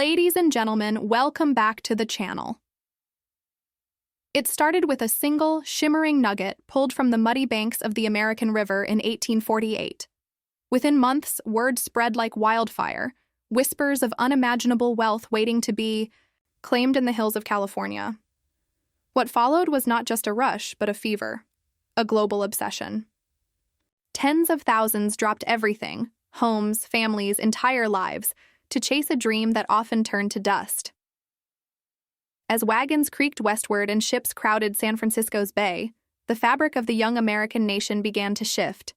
Ladies and gentlemen, welcome back to the channel. It started with a single, shimmering nugget pulled from the muddy banks of the American River in 1848. Within months, word spread like wildfire, whispers of unimaginable wealth waiting to be claimed in the hills of California. What followed was not just a rush, but a fever, a global obsession. Tens of thousands dropped everything, homes, families, entire lives, to chase a dream that often turned to dust. As wagons creaked westward and ships crowded San Francisco's bay, the fabric of the young American nation began to shift.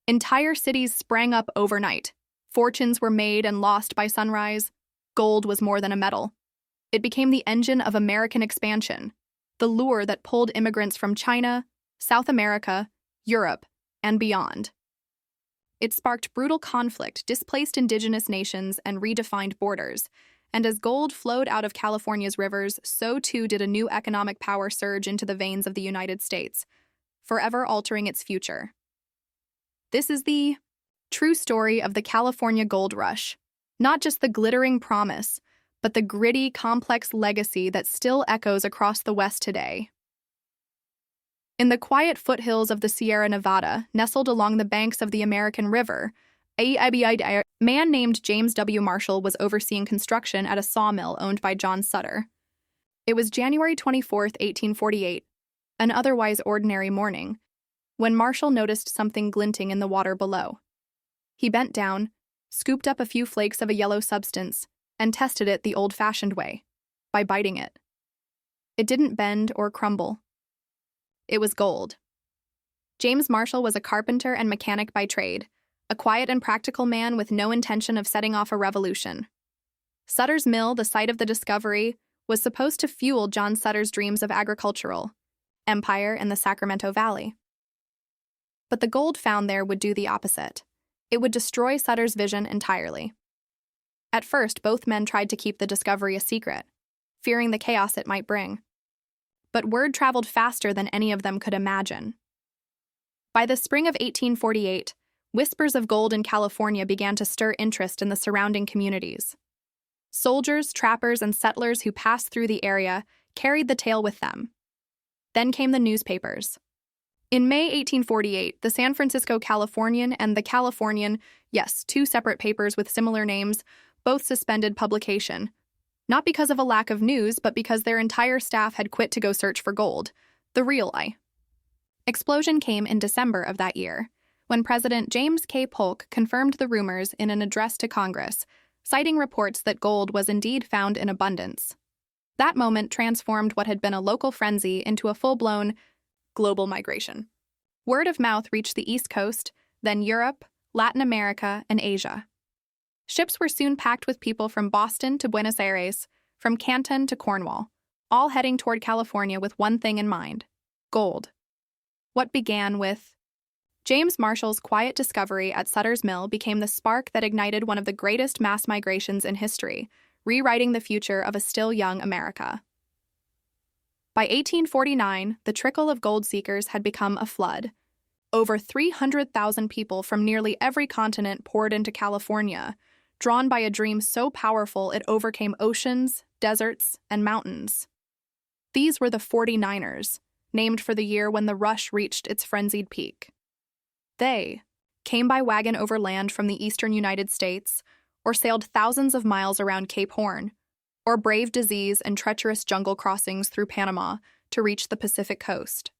Entire cities sprang up overnight. Fortunes were made and lost by sunrise. Gold was more than a metal. It became the engine of American expansion, the lure that pulled immigrants from China, South America, Europe, and beyond. It sparked brutal conflict, displaced indigenous nations, and redefined borders. And as gold flowed out of California's rivers, so too did a new economic power surge into the veins of the United States, forever altering its future. This is the true story of the California Gold Rush, not just the glittering promise, but the gritty, complex legacy that still echoes across the West today. In the quiet foothills of the Sierra Nevada, nestled along the banks of the American River, a man named James W. Marshall was overseeing construction at a sawmill owned by John Sutter. It was January 24, 1848, an otherwise ordinary morning, when Marshall noticed something glinting in the water below. He bent down, scooped up a few flakes of a yellow substance, and tested it the old-fashioned way, by biting it. It didn't bend or crumble. It was gold. James Marshall was a carpenter and mechanic by trade, a quiet and practical man with no intention of setting off a revolution. Sutter's mill, the site of the discovery, was supposed to fuel John Sutter's dreams of agricultural empire in the Sacramento Valley. But the gold found there would do the opposite. It would destroy Sutter's vision entirely. At first, both men tried to keep the discovery a secret, fearing the chaos it might bring. But word traveled faster than any of them could imagine. By the spring of 1848, whispers of gold in California began to stir interest in the surrounding communities. Soldiers, trappers, and settlers who passed through the area carried the tale with them. Then came the newspapers. In May 1848, the San Francisco Californian and the Californian, yes, two separate papers with similar names, both suspended publication. Not because of a lack of news, but because their entire staff had quit to go search for gold, the real explosion came in December of that year, when President James K. Polk confirmed the rumors in an address to Congress, citing reports that gold was indeed found in abundance. That moment transformed what had been a local frenzy into a full-blown global migration. Word of mouth reached the East Coast, then Europe, Latin America, and Asia. Ships were soon packed with people from Boston to Buenos Aires, from Canton to Cornwall, all heading toward California with one thing in mind: gold. What began with James Marshall's quiet discovery at Sutter's Mill became the spark that ignited one of the greatest mass migrations in history, rewriting the future of a still young America. By 1849, the trickle of gold seekers had become a flood. Over 300,000 people from nearly every continent poured into California, drawn by a dream so powerful it overcame oceans, deserts, and mountains. These were the 49ers, named for the year when the rush reached its frenzied peak. They came by wagon over land from the eastern United States, or sailed thousands of miles around Cape Horn, or braved disease and treacherous jungle crossings through Panama to reach the Pacific coast.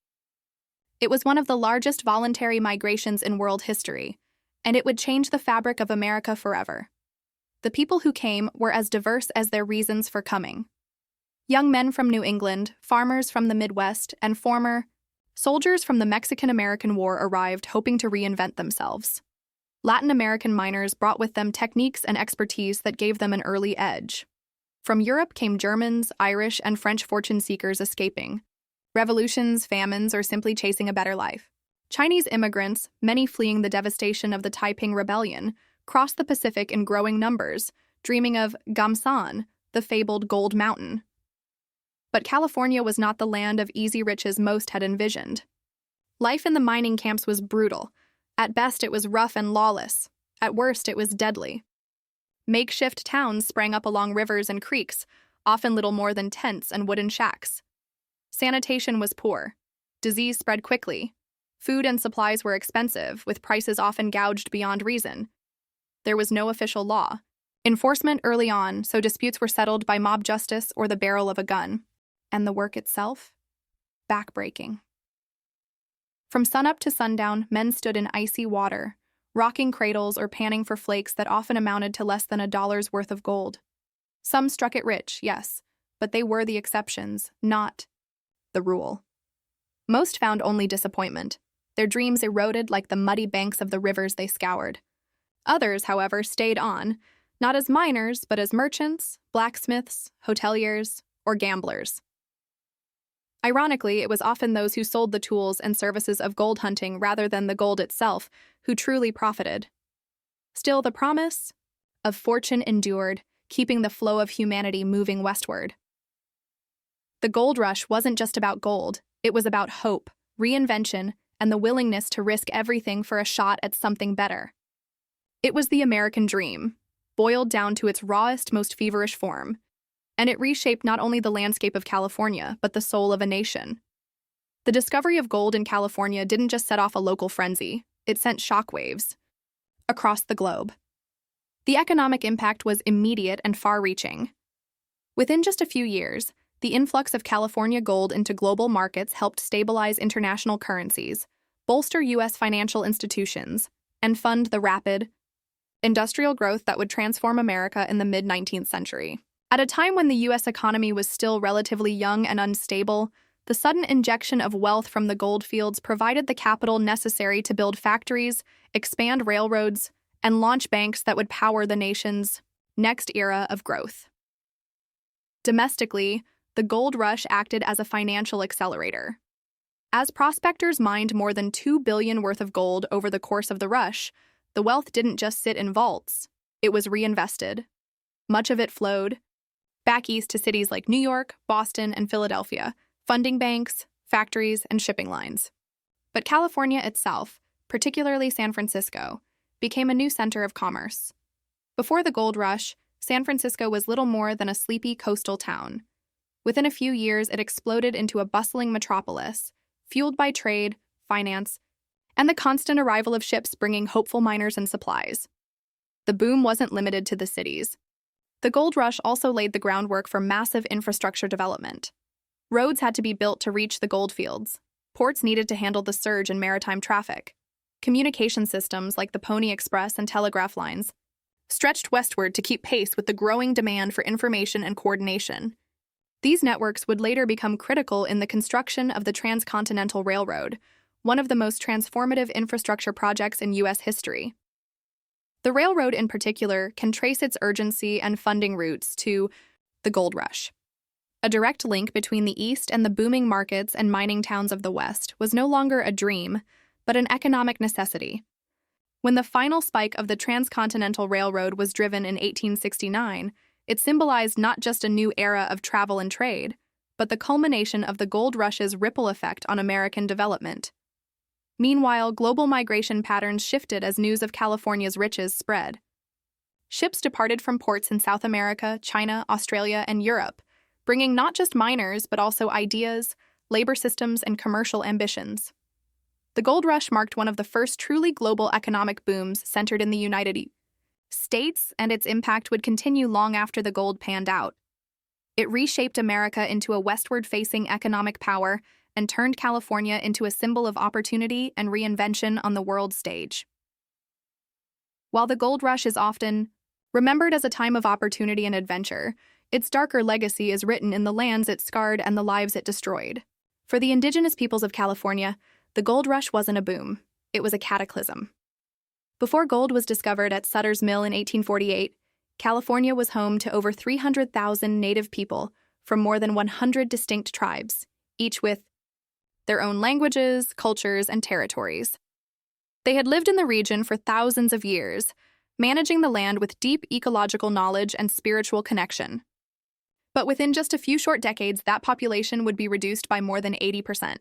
It was one of the largest voluntary migrations in world history, and it would change the fabric of America forever. The people who came were as diverse as their reasons for coming. Young men from New England, farmers from the Midwest, and former soldiers from the Mexican-American War arrived hoping to reinvent themselves. Latin American miners brought with them techniques and expertise that gave them an early edge. From Europe came Germans, Irish, and French fortune seekers escaping revolutions, famines, or simply chasing a better life. Chinese immigrants, many fleeing the devastation of the Taiping Rebellion, crossed the Pacific in growing numbers, dreaming of Gamsan, the fabled gold mountain. But California was not the land of easy riches most had envisioned. Life in the mining camps was brutal. At best, it was rough and lawless. At worst, it was deadly. Makeshift towns sprang up along rivers and creeks, often little more than tents and wooden shacks. Sanitation was poor. Disease spread quickly. Food and supplies were expensive, with prices often gouged beyond reason. There was no official law. Enforcement early on, so disputes were settled by mob justice or the barrel of a gun. And the work itself? Backbreaking. From sunup to sundown, men stood in icy water, rocking cradles or panning for flakes that often amounted to less than $1's worth of gold. Some struck it rich, yes, but they were the exceptions, not the rule. Most found only disappointment. Their dreams eroded like the muddy banks of the rivers they scoured. Others, however, stayed on, not as miners, but as merchants, blacksmiths, hoteliers, or gamblers. Ironically, it was often those who sold the tools and services of gold hunting rather than the gold itself who truly profited. Still, the promise of fortune endured, keeping the flow of humanity moving westward. The gold rush wasn't just about gold, it was about hope, reinvention, and the willingness to risk everything for a shot at something better. It was the American dream, boiled down to its rawest, most feverish form, and it reshaped not only the landscape of California, but the soul of a nation. The discovery of gold in California didn't just set off a local frenzy, it sent shockwaves across the globe. The economic impact was immediate and far-reaching. Within just a few years, the influx of California gold into global markets helped stabilize international currencies, bolster U.S. financial institutions, and fund the rapid industrial growth that would transform America in the mid-19th century. At a time when the U.S. economy was still relatively young and unstable, the sudden injection of wealth from the gold fields provided the capital necessary to build factories, expand railroads, and launch banks that would power the nation's next era of growth. Domestically, the gold rush acted as a financial accelerator. As prospectors mined more than $2 billion worth of gold over the course of the rush, the wealth didn't just sit in vaults, it was reinvested. Much of it flowed back east to cities like New York, Boston, and Philadelphia, funding banks, factories, and shipping lines. But California itself, particularly San Francisco, became a new center of commerce. Before the gold rush, San Francisco was little more than a sleepy coastal town. Within a few years, it exploded into a bustling metropolis, fueled by trade, finance, and the constant arrival of ships bringing hopeful miners and supplies. The boom wasn't limited to the cities. The gold rush also laid the groundwork for massive infrastructure development. Roads had to be built to reach the gold fields. Ports needed to handle the surge in maritime traffic. Communication systems like the Pony Express and telegraph lines stretched westward to keep pace with the growing demand for information and coordination. These networks would later become critical in the construction of the Transcontinental Railroad, one of the most transformative infrastructure projects in U.S. history. The railroad in particular can trace its urgency and funding roots to the gold rush. A direct link between the East and the booming markets and mining towns of the West was no longer a dream, but an economic necessity. When the final spike of the Transcontinental Railroad was driven in 1869, it symbolized not just a new era of travel and trade, but the culmination of the gold rush's ripple effect on American development. Meanwhile, global migration patterns shifted as news of California's riches spread. Ships departed from ports in South America, China, Australia, and Europe, bringing not just miners but also ideas, labor systems, and commercial ambitions. The gold rush marked one of the first truly global economic booms centered in the United States, and its impact would continue long after the gold panned out. It reshaped America into a westward-facing economic power and turned California into a symbol of opportunity and reinvention on the world stage. While the gold rush is often remembered as a time of opportunity and adventure, its darker legacy is written in the lands it scarred and the lives it destroyed. For the indigenous peoples of California, the gold rush wasn't a boom, it was a cataclysm. Before gold was discovered at Sutter's Mill in 1848, California was home to over 300,000 native people from more than 100 distinct tribes, each with their own languages, cultures, and territories. They had lived in the region for thousands of years, managing the land with deep ecological knowledge and spiritual connection. But within just a few short decades, that population would be reduced by more than 80%.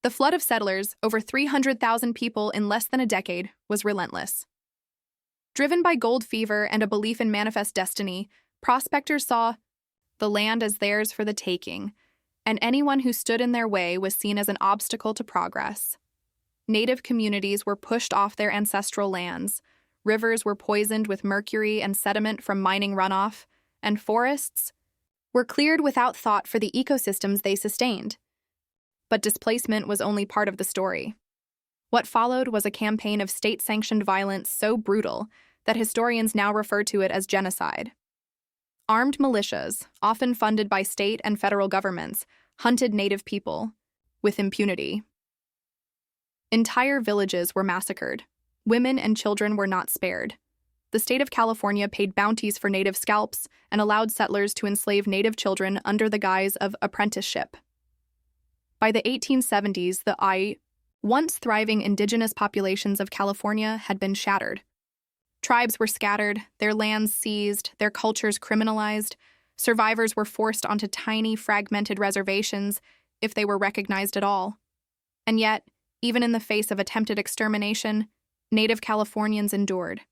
The flood of settlers, over 300,000 people in less than a decade, was relentless. Driven by gold fever and a belief in manifest destiny, prospectors saw the land as theirs for the taking, and anyone who stood in their way was seen as an obstacle to progress. Native communities were pushed off their ancestral lands, rivers were poisoned with mercury and sediment from mining runoff, and forests were cleared without thought for the ecosystems they sustained. But displacement was only part of the story. What followed was a campaign of state-sanctioned violence so brutal that historians now refer to it as genocide. Armed militias, often funded by state and federal governments, hunted Native people with impunity. Entire villages were massacred. Women and children were not spared. The state of California paid bounties for Native scalps and allowed settlers to enslave Native children under the guise of apprenticeship. By the 1870s, the once thriving indigenous populations of California had been shattered. Tribes were scattered, their lands seized, their cultures criminalized. Survivors were forced onto tiny, fragmented reservations, if they were recognized at all. And yet, even in the face of attempted extermination, Native Californians endured.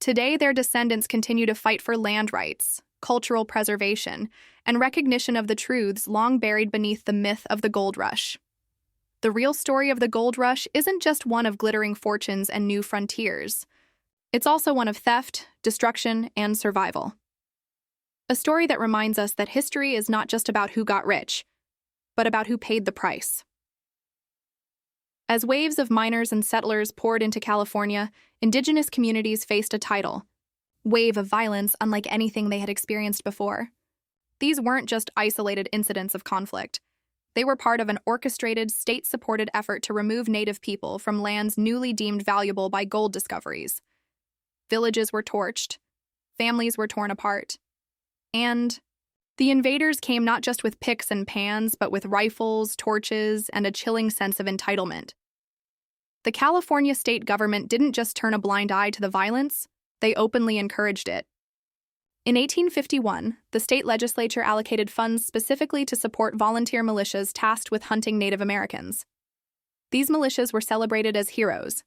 Today, their descendants continue to fight for land rights, cultural preservation, and recognition of the truths long buried beneath the myth of the gold rush. The real story of the gold rush isn't just one of glittering fortunes and new frontiers. It's also one of theft, destruction, and survival. A story that reminds us that history is not just about who got rich, but about who paid the price. As waves of miners and settlers poured into California, indigenous communities faced a tidal wave of violence unlike anything they had experienced before. These weren't just isolated incidents of conflict. They were part of an orchestrated, state-supported effort to remove Native people from lands newly deemed valuable by gold discoveries. Villages were torched, families were torn apart, and the invaders came not just with picks and pans, but with rifles, torches, and a chilling sense of entitlement. The California state government didn't just turn a blind eye to the violence, they openly encouraged it. In 1851, the state legislature allocated funds specifically to support volunteer militias tasked with hunting Native Americans. These militias were celebrated as heroes.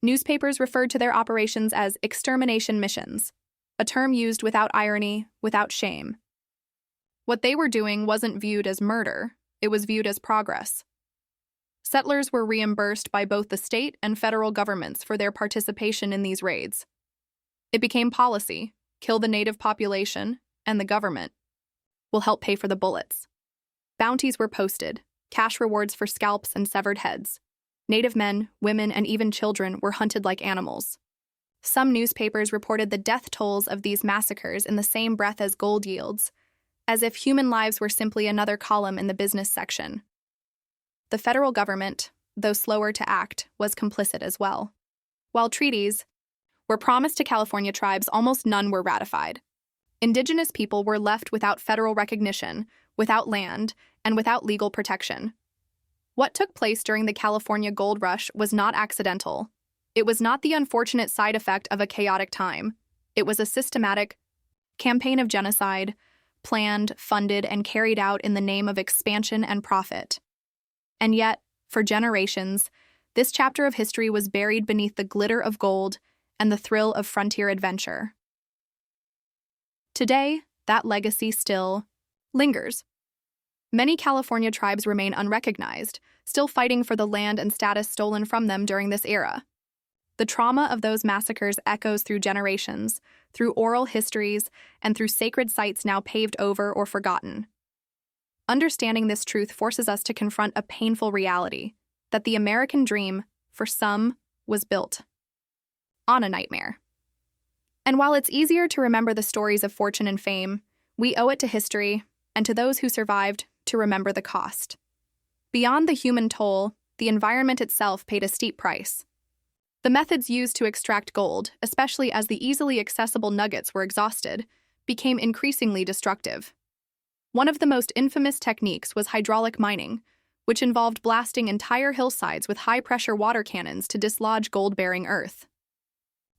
Newspapers referred to their operations as extermination missions, a term used without irony, without shame. What they were doing wasn't viewed as murder, it was viewed as progress. Settlers were reimbursed by both the state and federal governments for their participation in these raids. It became policy: kill the Native population, and the government will help pay for the bullets. Bounties were posted, cash rewards for scalps and severed heads. Native men, women, and even children were hunted like animals. Some newspapers reported the death tolls of these massacres in the same breath as gold yields, as if human lives were simply another column in the business section. The federal government, though slower to act, was complicit as well. While treaties were promised to California tribes, almost none were ratified. Indigenous people were left without federal recognition, without land, and without legal protection. What took place during the California Gold Rush was not accidental. It was not the unfortunate side effect of a chaotic time. It was a systematic campaign of genocide, planned, funded, and carried out in the name of expansion and profit. And yet, for generations, this chapter of history was buried beneath the glitter of gold and the thrill of frontier adventure. Today, that legacy still lingers. Many California tribes remain unrecognized, still fighting for the land and status stolen from them during this era. The trauma of those massacres echoes through generations, through oral histories, and through sacred sites now paved over or forgotten. Understanding this truth forces us to confront a painful reality, that the American dream, for some, was built on a nightmare. And while it's easier to remember the stories of fortune and fame, we owe it to history, and to those who survived, to remember the cost. Beyond the human toll, the environment itself paid a steep price. The methods used to extract gold, especially as the easily accessible nuggets were exhausted, became increasingly destructive. One of the most infamous techniques was hydraulic mining, which involved blasting entire hillsides with high-pressure water cannons to dislodge gold-bearing earth.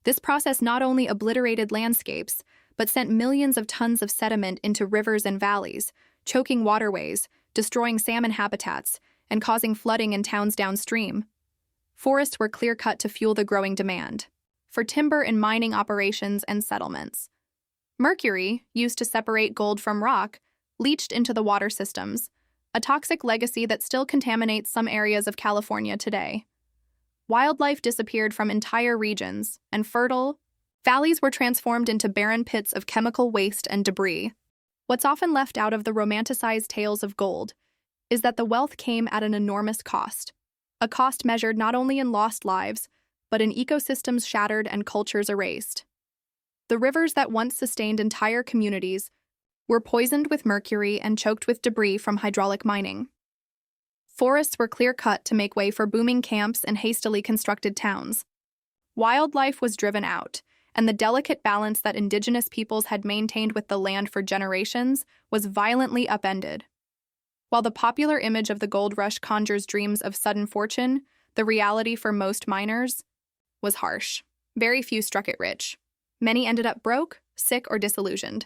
This process not only obliterated landscapes, but sent millions of tons of sediment into rivers and valleys, choking waterways, destroying salmon habitats, and causing flooding in towns downstream. Forests were clear-cut to fuel the growing demand. for timber and mining operations and settlements. Mercury, used to separate gold from rock, leached into the water systems, a toxic legacy that still contaminates some areas of California today. Wildlife disappeared from entire regions, and fertile valleys were transformed into barren pits of chemical waste and debris. What's often left out of the romanticized tales of gold is that the wealth came at an enormous cost, a cost measured not only in lost lives, but in ecosystems shattered and cultures erased. The rivers that once sustained entire communities were poisoned with mercury and choked with debris from hydraulic mining. Forests were clear-cut to make way for booming camps and hastily constructed towns. Wildlife was driven out, and the delicate balance that indigenous peoples had maintained with the land for generations was violently upended. While the popular image of the gold rush conjures dreams of sudden fortune, the reality for most miners was harsh. Very few struck it rich. Many ended up broke, sick, or disillusioned.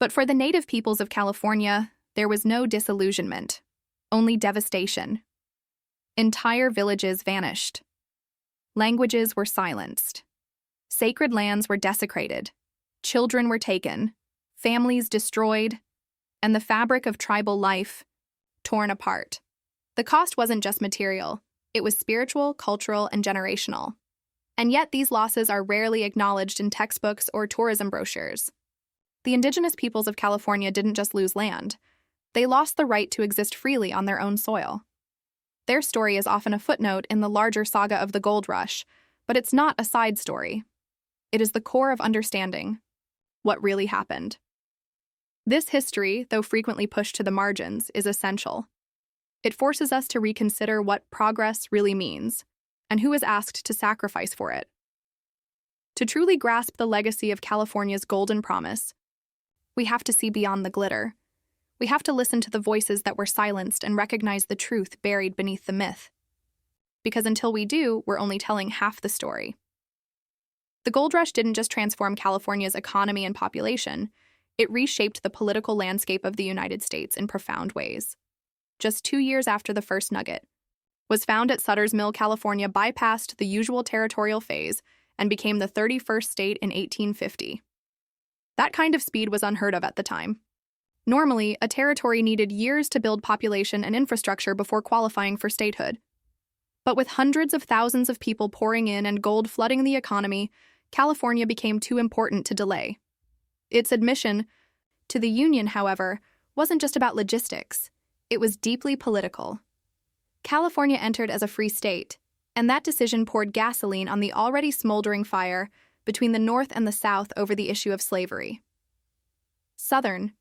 But for the native peoples of California, there was no disillusionment, only devastation. Entire villages vanished. Languages were silenced. Sacred lands were desecrated. Children were taken, families destroyed, and the fabric of tribal life torn apart. The cost wasn't just material, it was spiritual, cultural, and generational. And yet these losses are rarely acknowledged in textbooks or tourism brochures. The indigenous peoples of California didn't just lose land, they lost the right to exist freely on their own soil. Their story is often a footnote in the larger saga of the gold rush, but it's not a side story. It is the core of understanding what really happened. This history, though frequently pushed to the margins, is essential. It forces us to reconsider what progress really means, and who is asked to sacrifice for it. To truly grasp the legacy of California's golden promise, we have to see beyond the glitter. We have to listen to the voices that were silenced and recognize the truth buried beneath the myth. Because until we do, we're only telling half the story. The gold rush didn't just transform California's economy and population, it reshaped the political landscape of the United States in profound ways. Just 2 years after the first nugget was found at Sutter's Mill, California bypassed the usual territorial phase and became the 31st state in 1850. That kind of speed was unheard of at the time. Normally, a territory needed years to build population and infrastructure before qualifying for statehood. But with hundreds of thousands of people pouring in and gold flooding the economy, California became too important to delay. Its admission to the Union, however, wasn't just about logistics. It was deeply political. California entered as a free state, and that decision poured gasoline on the already smoldering fire between the North and the South over the issue of slavery. Southern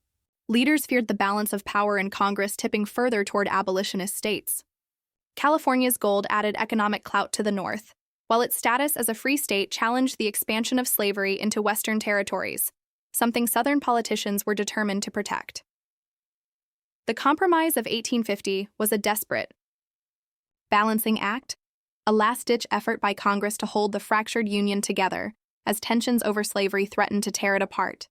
leaders feared the balance of power in Congress tipping further toward abolitionist states. California's gold added economic clout to the North, while its status as a free state challenged the expansion of slavery into Western territories, something Southern politicians were determined to protect. The Compromise of 1850 was a desperate balancing act, a last-ditch effort by Congress to hold the fractured Union together as tensions over slavery threatened to tear it apart.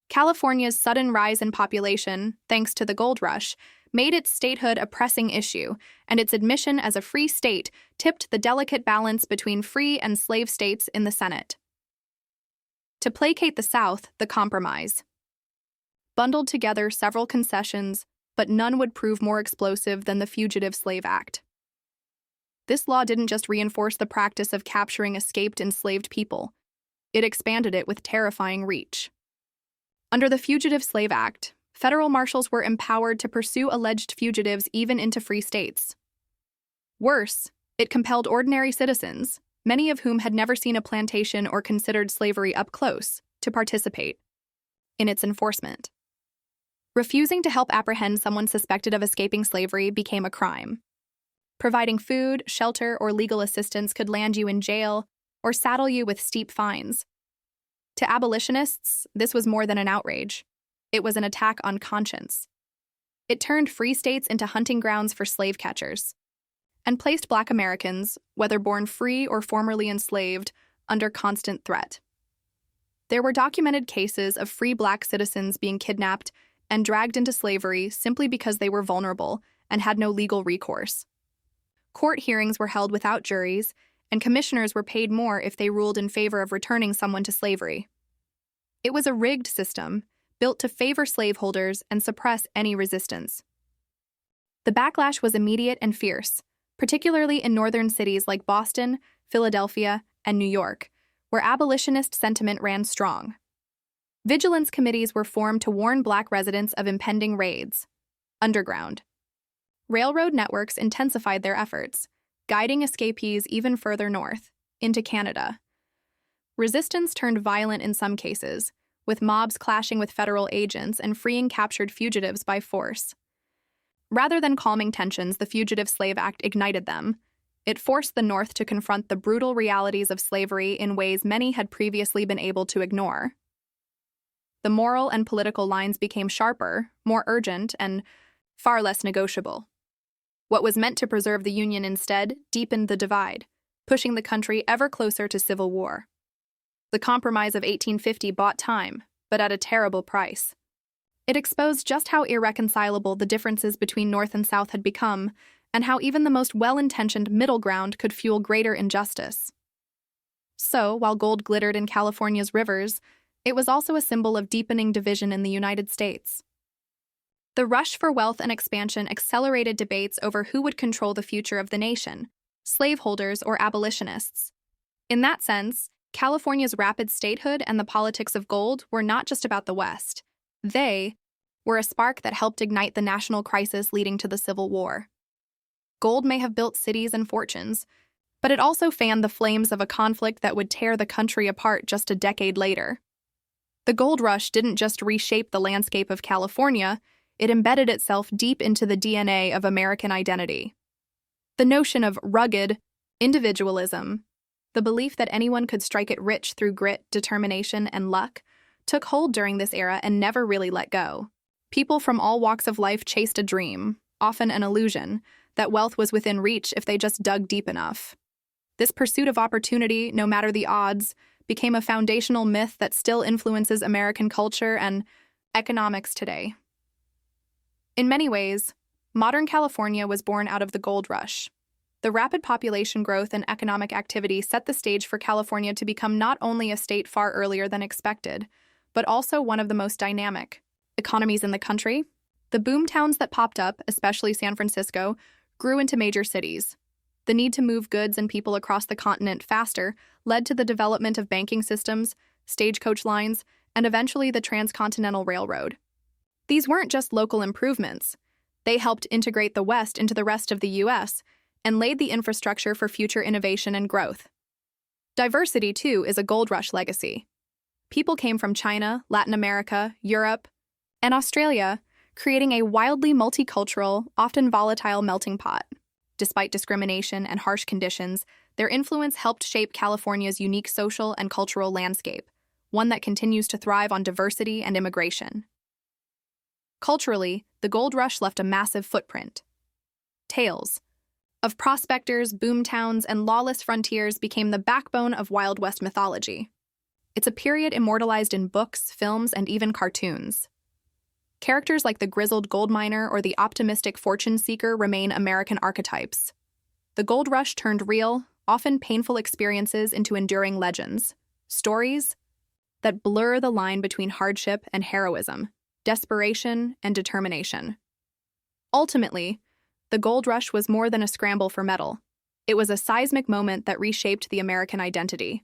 California's sudden rise in population, thanks to the gold rush, made its statehood a pressing issue, and its admission as a free state tipped the delicate balance between free and slave states in the Senate. To placate the South, the Compromise bundled together several concessions, but none would prove more explosive than the Fugitive Slave Act. This law didn't just reinforce the practice of capturing escaped enslaved people, it expanded it with terrifying reach. Under the Fugitive Slave Act, federal marshals were empowered to pursue alleged fugitives even into free states. Worse, it compelled ordinary citizens, many of whom had never seen a plantation or considered slavery up close, to participate in its enforcement. Refusing to help apprehend someone suspected of escaping slavery became a crime. Providing food, shelter, or legal assistance could land you in jail or saddle you with steep fines. To abolitionists, this was more than an outrage. It was an attack on conscience. It turned free states into hunting grounds for slave catchers, and placed Black Americans, whether born free or formerly enslaved, under constant threat. There were documented cases of free Black citizens being kidnapped and dragged into slavery simply because they were vulnerable and had no legal recourse. Court hearings were held without juries, and commissioners were paid more if they ruled in favor of returning someone to slavery. It was a rigged system, built to favor slaveholders and suppress any resistance. The backlash was immediate and fierce, particularly in northern cities like Boston, Philadelphia, and New York, where abolitionist sentiment ran strong. Vigilance committees were formed to warn Black residents of impending raids. Underground. Railroad networks intensified their efforts, guiding escapees even further north, into Canada. Resistance turned violent in some cases, with mobs clashing with federal agents and freeing captured fugitives by force. Rather than calming tensions, the Fugitive Slave Act ignited them. It forced the North to confront the brutal realities of slavery in ways many had previously been able to ignore. The moral and political lines became sharper, more urgent, and far less negotiable. What was meant to preserve the Union instead deepened the divide, pushing the country ever closer to civil war. The Compromise of 1850 bought time, but at a terrible price. It exposed just how irreconcilable the differences between North and South had become, and how even the most well-intentioned middle ground could fuel greater injustice. So, while gold glittered in California's rivers, it was also a symbol of deepening division in the United States. The rush for wealth and expansion accelerated debates over who would control the future of the nation, slaveholders or abolitionists. In that sense, California's rapid statehood and the politics of gold were not just about the West. They were a spark that helped ignite the national crisis leading to the Civil War. Gold may have built cities and fortunes, but it also fanned the flames of a conflict that would tear the country apart just a decade later. The gold rush didn't just reshape the landscape of California, it embedded itself deep into the DNA of American identity. The notion of rugged individualism, the belief that anyone could strike it rich through grit, determination, and luck, took hold during this era and never really let go. People from all walks of life chased a dream, often an illusion, that wealth was within reach if they just dug deep enough. This pursuit of opportunity, no matter the odds, became a foundational myth that still influences American culture and economics today. In many ways, modern California was born out of the gold rush. The rapid population growth and economic activity set the stage for California to become not only a state far earlier than expected, but also one of the most dynamic economies in the country. The boomtowns that popped up, especially San Francisco, grew into major cities. The need to move goods and people across the continent faster led to the development of banking systems, stagecoach lines, and eventually the transcontinental railroad. These weren't just local improvements. They helped integrate the West into the rest of the U.S., and laid the infrastructure for future innovation and growth. Diversity, too, is a gold rush legacy. People came from China, Latin America, Europe, and Australia, creating a wildly multicultural, often volatile melting pot. Despite discrimination and harsh conditions, their influence helped shape California's unique social and cultural landscape, one that continues to thrive on diversity and immigration. Culturally, the gold rush left a massive footprint. Tales of prospectors, boomtowns, and lawless frontiers became the backbone of Wild West mythology. It's a period immortalized in books, films, and even cartoons. Characters like the grizzled gold miner or the optimistic fortune seeker remain American archetypes. The gold rush turned real, often painful experiences into enduring legends, stories that blur the line between hardship and heroism, desperation and determination. Ultimately, the gold rush was more than a scramble for metal. It was a seismic moment that reshaped the American identity.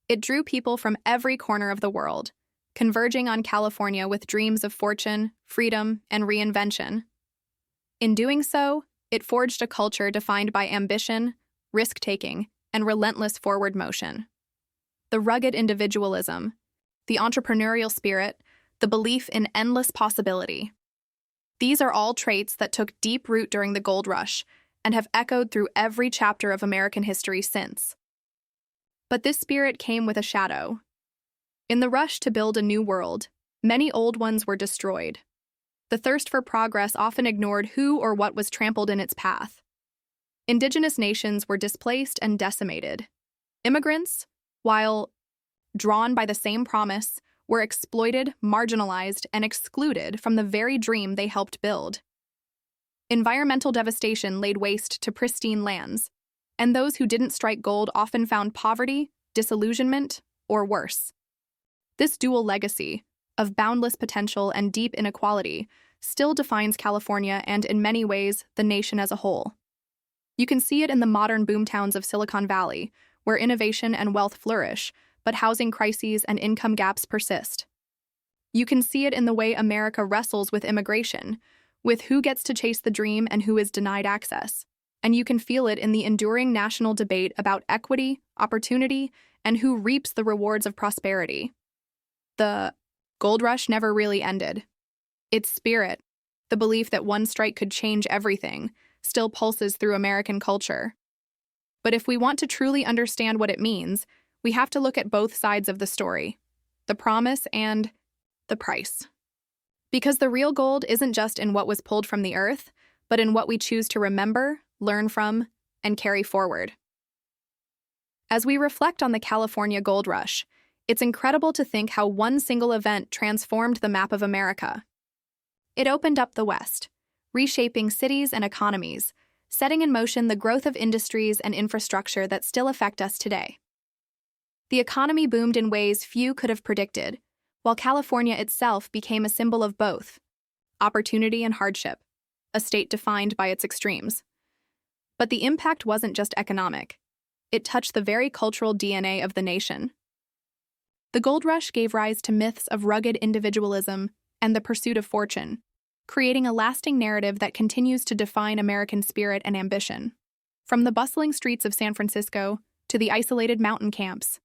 It drew people from every corner of the world, converging on California with dreams of fortune, freedom, and reinvention. In doing so, it forged a culture defined by ambition, risk-taking, and relentless forward motion. The rugged individualism, the entrepreneurial spirit, the belief in endless possibility. These are all traits that took deep root during the gold rush and have echoed through every chapter of American history since. But this spirit came with a shadow. In the rush to build a new world, many old ones were destroyed. The thirst for progress often ignored who or what was trampled in its path. Indigenous nations were displaced and decimated. Immigrants, while drawn by the same promise, were exploited, marginalized, and excluded from the very dream they helped build. Environmental devastation laid waste to pristine lands. and those who didn't strike gold often found poverty, disillusionment, or worse. This dual legacy of boundless potential and deep inequality still defines California and, in many ways, the nation as a whole. You can see it in the modern boomtowns of Silicon Valley, where innovation and wealth flourish, but housing crises and income gaps persist. You can see it in the way America wrestles with immigration, with who gets to chase the dream and who is denied access. And you can feel it in the enduring national debate about equity, opportunity, and who reaps the rewards of prosperity. The gold rush never really ended. Its spirit, the belief that one strike could change everything, still pulses through American culture. But if we want to truly understand what it means, we have to look at both sides of the story, the promise and the price. Because the real gold isn't just in what was pulled from the earth, but in what we choose to remember, learn from, and carry forward. As we reflect on the California gold rush, it's incredible to think how one single event transformed the map of America. It opened up the West, reshaping cities and economies, setting in motion the growth of industries and infrastructure that still affect us today. The economy boomed in ways few could have predicted, while California itself became a symbol of both opportunity and hardship, a state defined by its extremes. But the impact wasn't just economic. It touched the very cultural DNA of the nation. The gold rush gave rise to myths of rugged individualism and the pursuit of fortune, creating a lasting narrative that continues to define American spirit and ambition. From the bustling streets of San Francisco to the isolated mountain camps,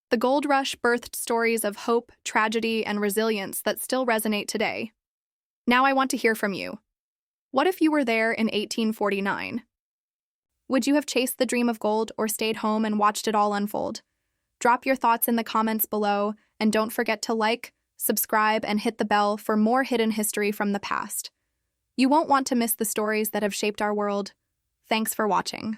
the gold rush birthed stories of hope, tragedy, and resilience that still resonate today. Now I want to hear from you. What if you were there in 1849? Would you have chased the dream of gold or stayed home and watched it all unfold? Drop your thoughts in the comments below, and don't forget to like, subscribe, and hit the bell for more hidden history from the past. You won't want to miss the stories that have shaped our world. Thanks for watching.